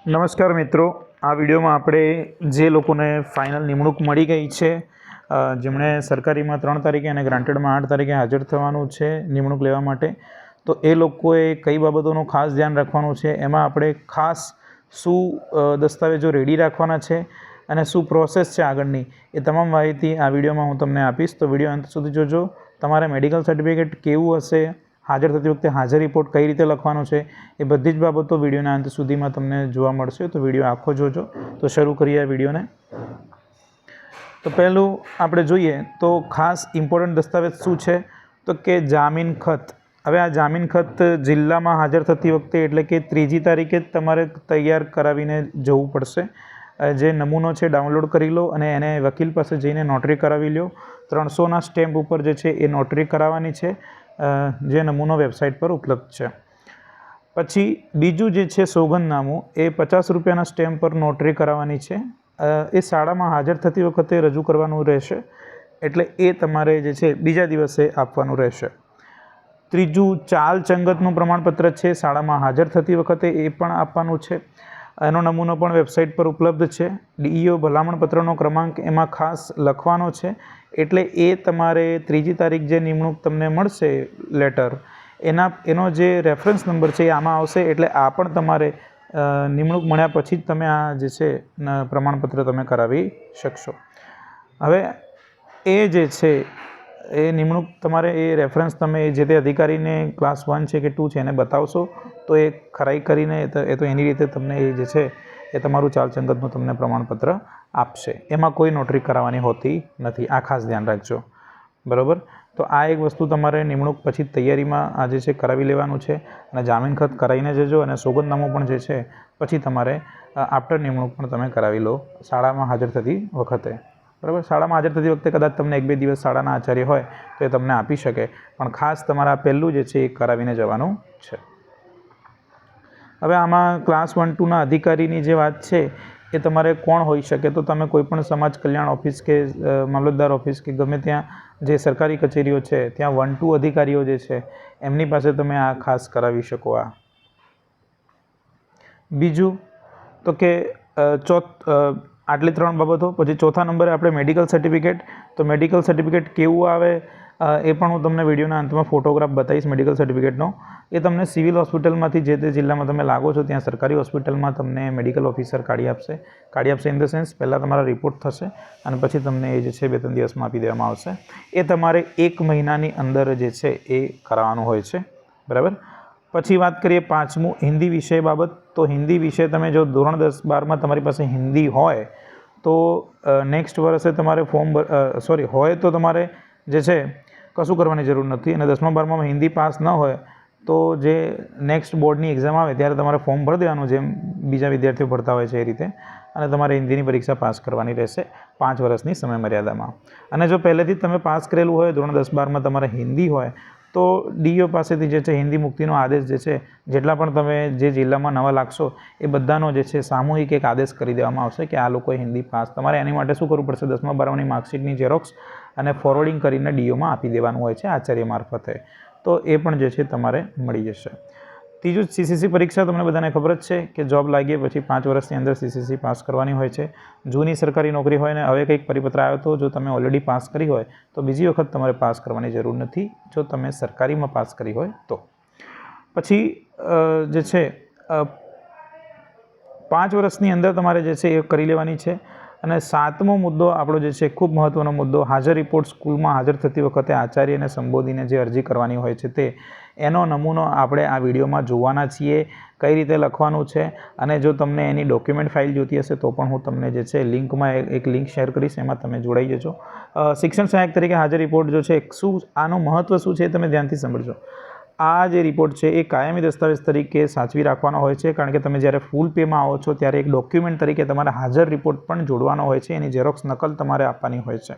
નમસ્કાર મિત્રો, આ વિડીયોમાં આપણે જે લોકોને ફાઇનલ નિમણૂક મળી ગઈ છે, જેમણે સરકારીમાં 3 તારીખે અને ગ્રાન્ટેડમાં 8 તારીખે હાજર થવાનું છે નિમણૂક લેવા માટે, તો એ લોકોએ કઈ બાબતોનું ખાસ ધ્યાન રાખવાનું છે, એમાં આપણે ખાસ શું દસ્તાવેજો રેડી રાખવાના છે અને શું પ્રોસેસ છે આગળની, એ તમામ માહિતી આ વિડીયોમાં હું તમને આપીશ. તો વિડીયો અંત સુધી જોજો. તમારે મેડિકલ સર્ટિફિકેટ કેવું હશે, હાજર થતી વખતે હાજર રિપોર્ટ કઈ રીતે લખવાનો છે, એ બધી જ બાબતો વિડીયોના અંત સુધીમાં તમને જોવા મળશે. તો વિડીયો આખો જોજો. તો શરૂ કરીએ આ વિડીયોને. તો પહેલું આપણે જોઈએ તો ખાસ ઇમ્પોર્ટન્ટ દસ્તાવેજ શું છે, તો કે જામીન ખત. હવે આ જામીન ખત જિલ્લામાં હાજર થતી વખતે એટલે કે 3જી તારીખે જ તમારે તૈયાર કરાવીને જવું પડશે. જે નમૂનો છે ડાઉનલોડ કરી લો અને એને વકીલ પાસે જઈને નોટરી કરાવી લો. 300ના સ્ટેમ્પ ઉપર જે છે એ નોટરી કરાવવાની છે, જે નમૂનો વેબસાઇટ પર ઉપલબ્ધ છે. પછી બીજું જે છે સોગંદનામું, એ 50 રૂપિયાના સ્ટેમ્પ પર નોટરી કરાવવાની છે. એ શાળામાં હાજર થતી વખતે રજૂ કરવાનું રહેશે, એટલે એ તમારે જે છે બીજા દિવસે આપવાનું રહેશે. ત્રીજું ચાલ ચંગતનું પ્રમાણપત્ર છે, શાળામાં હાજર થતી વખતે એ પણ આપવાનું છે. એનો નમૂનો પણ વેબસાઇટ પર ઉપલબ્ધ છે. ડીઈઓ ભલામણ પત્રનો ક્રમાંક એમાં ખાસ લખવાનો છે, એટલે એ તમારે 3જી તારીખ જે નિમણૂક તમને મળશે લેટર, એનો જે રેફરન્સ નંબર છે એ આમાં આવશે. એટલે આ પણ તમારે નિમણૂક મળ્યા પછી જ તમે આ જે છે પ્રમાણપત્ર તમે કરાવી શકશો. હવે એ જે છે એ નિમણૂક તમારે એ રેફરન્સ તમે જે તે અધિકારીને ક્લાસ 1 છે કે 2 છે એને બતાવશો, તો એ ખરાઈ કરીને એ તો એની રીતે તમને એ જે છે એ તમારું ચાલ ચંગતનું તમને પ્રમાણપત્ર આપશે. એમાં કોઈ નોટરી કરાવવાની હોતી નથી. આ ખાસ ધ્યાન રાખજો, બરાબર. તો આ એક વસ્તુ તમારે નિમણૂક પછી તૈયારીમાં આ જે છે કરાવી લેવાનું છે. અને જામીન ખત કરાવીને જજો અને સોગંદનામું પણ જે છે પછી તમારે આફ્ટર નિમણૂક પણ તમે કરાવી લો શાળામાં હાજર થતી વખતે, બરાબર. શાળામાં હાજર થતી વખતે કદાચ તમને 1-2 દિવસ શાળાના આચાર્ય હોય તો એ તમને આપી શકે, પણ ખાસ તમારા પહેલું જે છે એ કરાવીને જવાનું છે. હવે આમાં ક્લાસ 1-2ના અધિકારીની જે વાત છે એ તમારે કોણ હોઈ શકે, તો તમે કોઈપણ સમાજ કલ્યાણ ઓફિસ કે મામલતદાર ઓફિસ કે ગમે ત્યાં જે સરકારી કચેરીઓ છે ત્યાં 1-2 અધિકારીઓ જે છે એમની પાસે તમે આ ખાસ કરાવી શકો. આ બીજું તો કે આટલી 3 બાબતો. પછી ચોથા નંબરે આપણે મેડિકલ સર્ટિફિકેટ. તો મેડિકલ સર્ટિફિકેટ કેવું આવે એ પણ હું તમને વિડીયોના અંતમાં ફોટોગ્રાફ બતાવીશ મેડિકલ સર્ટિફિકેટનો. એ તમને સિવિલ હોસ્પિટલમાંથી જે તે જિલ્લામાં તમે લાગો છો ત્યાં સરકારી હોસ્પિટલમાં તમને મેડિકલ ઓફિસર કાઢી આપશે ઇન ધ સેન્સ પહેલાં તમારા રિપોર્ટ થશે અને પછી તમને એ જે છે 2-3 દિવસમાં આપી દેવામાં આવશે. એ તમારે 1 મહિનાની અંદર જે છે એ કરાવવાનું હોય છે, બરાબર. પછી વાત કરીએ 5મું હિન્દી વિષય બાબત. તો હિન્દી વિષય તમે જો ધોરણ 10-12માં તમારી પાસે હિન્દી હોય તો નેક્સ્ટ વર્ષે તમારે હોય તો તમારે જે છે કશું કરવાની જરૂર નથી. અને 10મા-12મામાં હિન્દી પાસ ન હોય તો જે નેક્સ્ટ બોર્ડની એક્ઝામ આવે ત્યારે તમારે ફોર્મ ભરી દેવાનું, જેમ બીજા વિદ્યાર્થીઓ ભરતા હોય છે એ રીતે, અને તમારે હિન્દીની પરીક્ષા પાસ કરવાની રહેશે 5 વર્ષની સમયમર્યાદામાં. અને જો પહેલેથી જ તમે પાસ કરેલું હોય, ધોરણ 10-12માં તમારે હિન્દી હોય, તો ડીઈઓ પાસેથી જે છે હિન્દી મુક્તિનો આદેશ જે છે, જેટલા પણ તમે જે જિલ્લામાં નવા લાગશો એ બધાનો જે છે સામૂહિક એક આદેશ કરી દેવામાં આવશે કે આ લોકોએ હિન્દી પાસ. તમારે એની માટે શું કરવું પડશે, 10મા-12માની માર્કશીટની ઝેરોક્સ અને ફોરવર્ડિંગ કરીને ડીઈઓમાં આપી દેવાનું હોય છે આચાર્ય મારફતે. તો એ પણ જે છે તમારે મળી જશે. ત્રીજું સીસીસી પરીક્ષા. તમને બધાને ખબર જ છે કે જોબ લાગીએ પછી 5 વર્ષની અંદર સીસીસી પાસ કરવાની હોય છે. જૂની સરકારી નોકરી હોય ને હવે કંઈક પરિપત્ર આવ્યો તો જો તમે ઓલરેડી પાસ કરી હોય તો બીજી વખત તમારે પાસ કરવાની જરૂર નથી, જો તમે સરકારીમાં પાસ કરી હોય તો. પછી જે છે 5 વર્ષની અંદર તમારે જે છે એ કરી લેવાની છે. અને 7મો મુદ્દો આપણો જે છે ખૂબ મહત્ત્વનો મુદ્દો, હાજર રિપોર્ટ. સ્કૂલમાં હાજર થતી વખતે આચાર્યને સંબોધીને જે અરજી કરવાની હોય છે તે એનો નમૂનો આપણે આ વિડીયોમાં જોવાના છીએ, કઈ રીતે લખવાનું છે. અને જો તમને એની ડોક્યુમેન્ટ ફાઇલ જોતી હશે તો પણ હું તમને જે છે લિંકમાં એક લિંક શેર કરીશ, એમાં તમે જોડાઈ જજો. શિક્ષણ સહાયક તરીકે હાજર રિપોર્ટ જો છે શું આનું મહત્ત્વ શું છે તમે ધ્યાનથી સમજજો. આ જે રિપોર્ટ છે એ કાયમી દસ્તાવેજ તરીકે સાચવી રાખવાનો હોય છે, કારણ કે તમે જ્યારે ફૂલ પેમાં આવો છો ત્યારે એક ડોક્યુમેન્ટ તરીકે તમારે હાજર રિપોર્ટ પણ જોડવાનો હોય છે, એની ઝેરોક્સ નકલ તમારે આપવાની હોય છે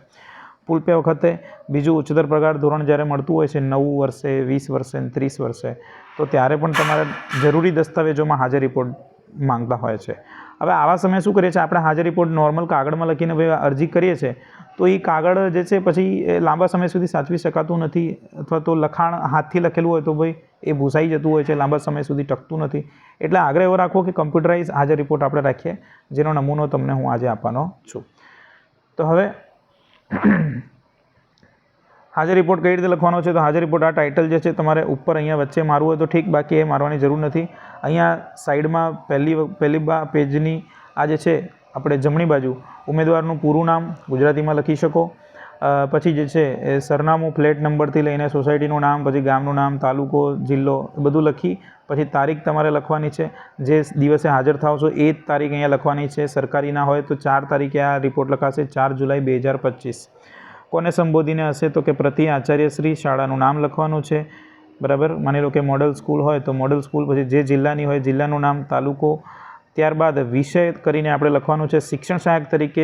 ફૂલ પે વખતે. બીજું ઉચ્ચતર પગાર ધોરણ જ્યારે મળતું હોય છે 9 વર્ષે, 20 વર્ષે, 30 વર્ષે, તો ત્યારે પણ તમારે જરૂરી દસ્તાવેજોમાં હાજર રિપોર્ટ માંગતા હોય છે. હવે આવા સમયે શું કરીએ છીએ, આપણે હાજર રિપોર્ટ નોર્મલ કાગળમાં લખીને ભાઈ અરજી કરીએ છીએ તો એ કાગળ જે છે પછી લાંબા સમય સુધી સાચવી શકાતું નથી, અથવા તો લખાણ હાથથી લખેલું હોય તો ભાઈ એ ભૂસાઈ જતું હોય છે, લાંબા સમય સુધી ટકતું નથી. એટલે આગ્રહ એવો રાખવો કે કમ્પ્યુટરાઇઝ હાજર રિપોર્ટ આપણે રાખીએ, જેનો નમૂનો તમને હું આજે આપવાનો છું. તો હવે હાજર રિપોર્ટ કઈ રીતે લખવાનો છે, તો હાજર રિપોર્ટ આ ટાઇટલ જે છે તમારે ઉપર અહીંયા વચ્ચે મારવું હોય તો ઠીક, બાકી એ મારવાની જરૂર નથી. અહીંયા સાઈડમાં પહેલી પેજની આ જે છે આપણે જમણી બાજુ ઉમેદવારનું પૂરું નામ ગુજરાતીમાં લખી શકો. પછી જે છે એ સરનામું, ફ્લેટ નંબરથી લઈને સોસાયટીનું નામ, પછી ગામનું નામ, તાલુકો, જિલ્લો બધું લખી પછી તારીખ તમારે લખવાની છે. જે દિવસે હાજર થાવ છો એ જ તારીખ અહીંયા લખવાની છે. સરકારીના હોય તો 4 તારીખે આ રિપોર્ટ લખાશે, 4 જુલાઈ 2025. કોને સંબોધીને હશે, તો કે પ્રતિ આચાર્યશ્રી. શાળાનું નામ લખવાનું છે, બરાબર. માની લો કે મોડલ સ્કૂલ હોય તો મોડલ સ્કૂલ, પછી જે જિલ્લાની હોય જિલ્લાનું નામ, તાલુકો. ત્યારબાદ વિષય કરીને આપણે લખવાનું છે શિક્ષણ સહાયક તરીકે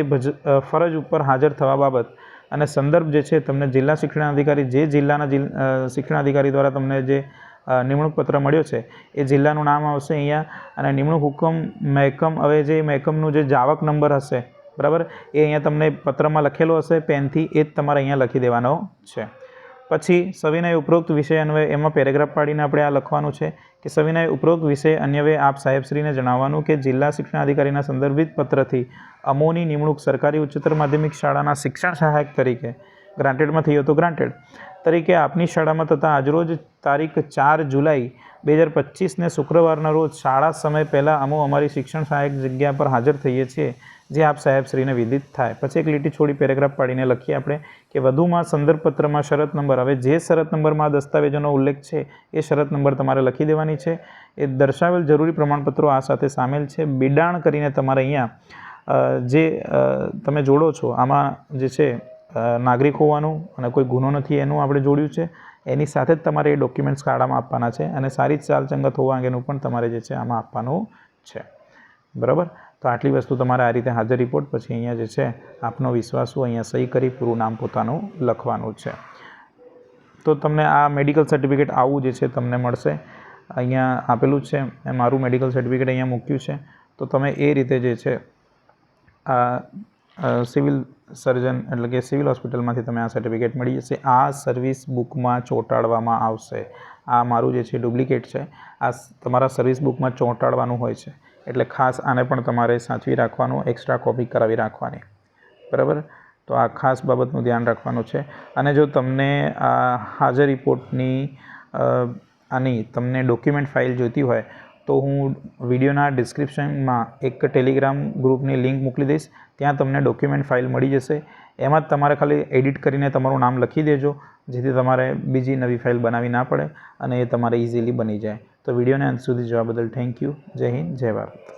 ફરજ ઉપર હાજર થવા બાબત, અને સંદર્ભ જે છે તમને જિલ્લા શિક્ષણાધિકારી, જે જિલ્લાના શિક્ષણાધિકારી દ્વારા તમને જે નિમણૂક પત્ર મળ્યો છે એ જિલ્લાનું નામ આવશે અહીંયા, અને નિમણૂક હુકમ, મહેકમ. હવે જે મહેકમનું જે જાવક નંબર હશે, બરાબર, એ અહીંયા તમને પત્રમાં લખેલો હશે પેનથી, એ જ તમારે અહીંયા લખી દેવાનો છે. પછી સવિનય ઉપરોક્ત વિષય અન્વયે, એમાં પેરેગ્રાફ પાડીને આપણે આ લખવાનું છે કે સવિનય ઉપરોક્ત વિષય અન્વયે આપ સાહેબશ્રીને જણાવવાનું કે જિલ્લા શિક્ષણાધિકારીના સંદર્ભિત પત્રથી અમોની નિમણૂક સરકારી ઉચ્ચતર માધ્યમિક શાળાના શિક્ષણ સહાયક તરીકે, ગ્રાન્ટેડમાં થઈ તો ગ્રાન્ટેડ તરીકે આપની શાળામાં તથા આજરોજ તારીખ 4 જુલાઈ 2025ને શુક્રવારના રોજ શાળા સમય પહેલાં અમો અમારી શિક્ષણ સહાયક જગ્યા પર હાજર થઈએ છીએ, જે આપ સાહેબશ્રીને વિદિત થાય. પછી એક લીટી છોડી પેરેગ્રાફ પાડીને લખીએ આપણે કે વધુમાં સંદર્ભ પત્રમાં શરત નંબર. હવે જે શરત નંબરમાં દસ્તાવેજોનો ઉલ્લેખ છે એ શરત નંબર તમારે લખી દેવાની છે. એ દર્શાવેલ જરૂરી પ્રમાણપત્રો આ સાથે સામેલ છે. બિડાણ કરીને તમારે અહીંયા જે તમે જોડો છો આમાં જે છે નાગરિક હોવાનું અને કોઈ ગુનો નથી એનું આપણે જોડ્યું છે, એની સાથે જ તમારે એ ડોક્યુમેન્ટ્સ શાળામાં આપવાના છે, અને સારી ચાલ ચંગત હોવા અંગેનું પણ તમારે જે છે આમાં આપવાનું છે, બરાબર. તો આટલી વસ્તુ તમારે આ રીતે હાજર રિપોર્ટ, પછી અહીંયા જે છે આપનો વિશ્વાસુ અહીંયા સહી કરી પૂરું નામ પોતાનું લખવાનું છે. તો તમને આ મેડિકલ સર્ટિફિકેટ આવું જે છે તમને મળશે. અહીંયા આપેલું જ છે, મેં મારું મેડિકલ સર્ટિફિકેટ અહીંયા મૂક્યું છે. તો તમે એ રીતે જે છે આ સિવિલ સર્જન એટલે કે સિવિલ હોસ્પિટલમાંથી તમે આ સર્ટિફિકેટ મળી જશે. આ સર્વિસ બુકમાં ચોંટાડવામાં આવશે. આ મારું જે છે ડુપ્લિકેટ છે, આ તમારા સર્વિસ બુકમાં ચોંટાડવાનું હોય છે, એટલે ખાસ આને પણ તમારે સાચવી રાખવાનું, એક્સ્ટ્રા કોપી કરાવી રાખવાની, બરાબર. તો આ ખાસ બાબતનું ધ્યાન રાખવાનું છે. અને જો તમને આ હાજર રિપોર્ટની આની તમને ડોક્યુમેન્ટ ફાઇલ જોઈતી હોય તો હું વિડીયોના ડિસ્ક્રિપ્શનમાં એક ટેલિગ્રામ ગ્રુપની લિંક મોકલી દઈશ. ત્યાં તમને ડોક્યુમેન્ટ ફાઇલ મળી જશે. એમાં જ તમારે ખાલી એડિટ કરીને તમારું નામ લખી દેજો, જેથી તમારે બીજી નવી ફાઇલ બનાવવી ના પડે અને એ તમારે ઇઝીલી બની જાય. તો વિડીયોને અંત સુધી જોવા બદલ થેન્ક યુ. જય હિન્દ, જય ભારત.